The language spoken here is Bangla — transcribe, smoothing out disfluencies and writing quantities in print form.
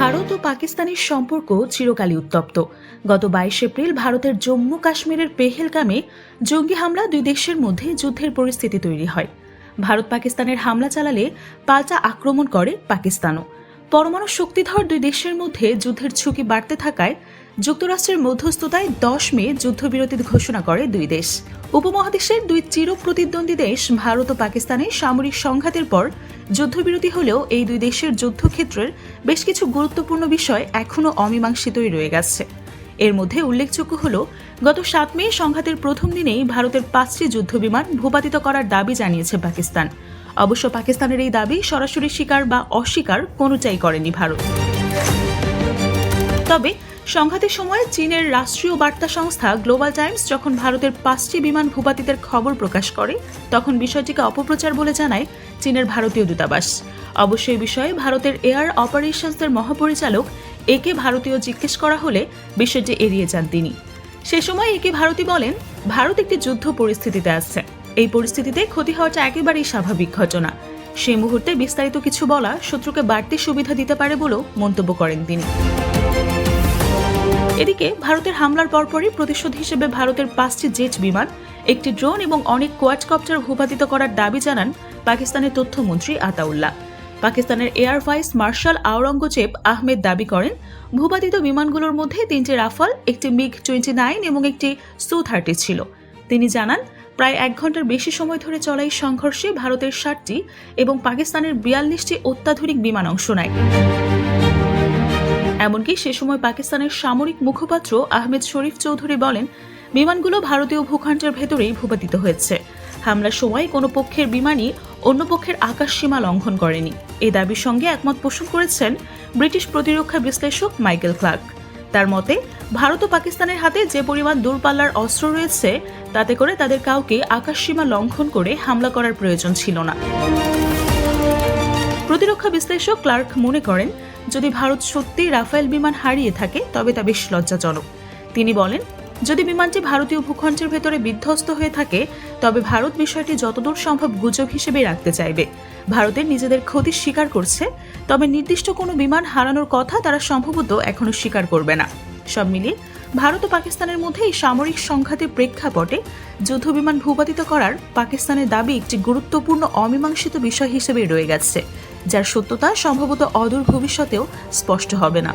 ভারত ও পাকিস্তানের সম্পর্ক চিরকালই উত্তপ্ত। গত 22 এপ্রিল ভারতের জম্মু কাশ্মীরের পেহেলগামে জঙ্গি হামলা দুই দেশের মধ্যে যুদ্ধের পরিস্থিতি তৈরি হয়। ভারত পাকিস্তানের হামলা চালালে পাল্টা আক্রমণ করে পাকিস্তানও। পরমাণু শক্তিধর দুই দেশের মধ্যে যুদ্ধের ঝুঁকি বাড়তে থাকায় যুক্তরাষ্ট্রের মধ্যস্থতায় 10 মে যুদ্ধবিরতির ঘোষণা করে দুই দেশ। উপমহাদেশের দুই চিরপ্রতিদ্বন্দ্বী দেশ ভারত ও পাকিস্তানের সামরিক সংঘাতের পর যুদ্ধবিরতি হলেও এই দুই দেশের যুদ্ধক্ষেত্রের বেশ কিছু গুরুত্বপূর্ণ বিষয় এখনও অমীমাংসিতই রয়ে গেছে। এর মধ্যে উল্লেখযোগ্য হল, গত 7 মে সংঘাতের প্রথম দিনেই ভারতের 5টি যুদ্ধবিমান ভূপাতিত করার দাবি জানিয়েছে পাকিস্তান। অবশ্য পাকিস্তানের এই দাবি সরাসরি স্বীকার বা অস্বীকার কোনোটাই করেনি ভারত। তবে সংঘাতের সময় চীনের রাষ্ট্রীয় বার্তা সংস্থা গ্লোবাল টাইমস যখন ভারতের 5টি বিমান ভূপাতিতের খবর প্রকাশ করে, তখন বিষয়টিকে অপপ্রচার বলে জানায় চীনের ভারতীয় দূতাবাস। অবশ্য এই বিষয়ে ভারতের এয়ার অপারেশনসের মহাপরিচালক একে ভারতীয় জিজ্ঞেস করা হলে বিষয়টি এড়িয়ে যান তিনি। সে সময় একে ভারতী বলেন, ভারত একটি যুদ্ধ পরিস্থিতিতে আছে। এই পরিস্থিতিতে ক্ষতি হওয়াটা একেবারেই স্বাভাবিক ঘটনা। সেই মুহূর্তে বিস্তারিত কিছু বলা শত্রুকে বাড়তি সুবিধা দিতে পারে বলেও মন্তব্য করেন তিনি। এদিকে ভারতের হামলার পরপরই প্রতিশোধ হিসেবে ভারতের 5টি জেট বিমান, একটি ড্রোন এবং অনেক কোয়াডকপ্টার ভূপাতিত করার দাবি জানান পাকিস্তানের তথ্যমন্ত্রী আতাউল্লাহ। পাকিস্তানের air vice marshal Aurangzeb Ahmed দাবি করেন, ভূপাতিত বিমানগুলোর মধ্যে 3টি রাফাল, একটি MiG-29 এবং একটি Su-30 ছিল। তিনি জানান, প্রায় 1 ঘন্টার বেশি সময় ধরে চলা এই সংঘর্ষে ভারতের 60টি এবং পাকিস্তানের 42টি অত্যাধুনিক বিমান অংশ নেয়। এমনকি সে সময় পাকিস্তানের সামরিক মুখপাত্র আহমেদ শরীফ চৌধুরী বলেন, বিমানগুলো ভারতীয় ভূখণ্ডের ভেতরেই ভূপাতিত হয়েছে। হামলার সময় কোনো পক্ষের বিমানই অন্য পক্ষের আকাশসীমা লঙ্ঘন করেনি। এই দাবির সঙ্গে একমত পোষণ করেছেন ব্রিটিশ প্রতিরক্ষা বিশ্লেষক মাইকেল ক্লার্ক। তার মতে, ভারত ও পাকিস্তানের হাতে যে পরিমাণ দূরপাল্লার অস্ত্র রয়েছে, তাতে করে তাদের কাউকে আকাশসীমা লঙ্ঘন করে হামলা করার প্রয়োজন ছিল না। প্রতিরক্ষা বিশ্লেষক ক্লার্ক মনে করেন, যদি ভারত সত্যি রাফায়েল বিমান হারিয়ে থাকে তবে তা বেশ লজ্জাজনক। তিনি বলেন, যদি বিমানটি ভারতীয় ভূখণ্ডের ভেতরে বিধ্বস্ত হয়ে থাকে তবে ভারত বিষয়টি যতদূর সম্ভব গুজব হিসেবে রাখতে চাইবে। ভারতের নিজেদের ক্ষতি স্বীকার করছে, তবে নির্দিষ্ট কোনো বিমান হারানোর কথা তারা সম্ভবত এখনো স্বীকার করবে না। সব মিলিয়ে ভারত ও পাকিস্তানের মধ্যে এই সামরিক সংঘাতের প্রেক্ষাপটে যুদ্ধবিমান ভূপাতিত করার পাকিস্তানের দাবি একটি গুরুত্বপূর্ণ অমীমাংসিত বিষয় হিসেবে রয়ে গেছে, যার সত্যতা সম্ভবত অদূর ভবিষ্যতেও স্পষ্ট হবে না।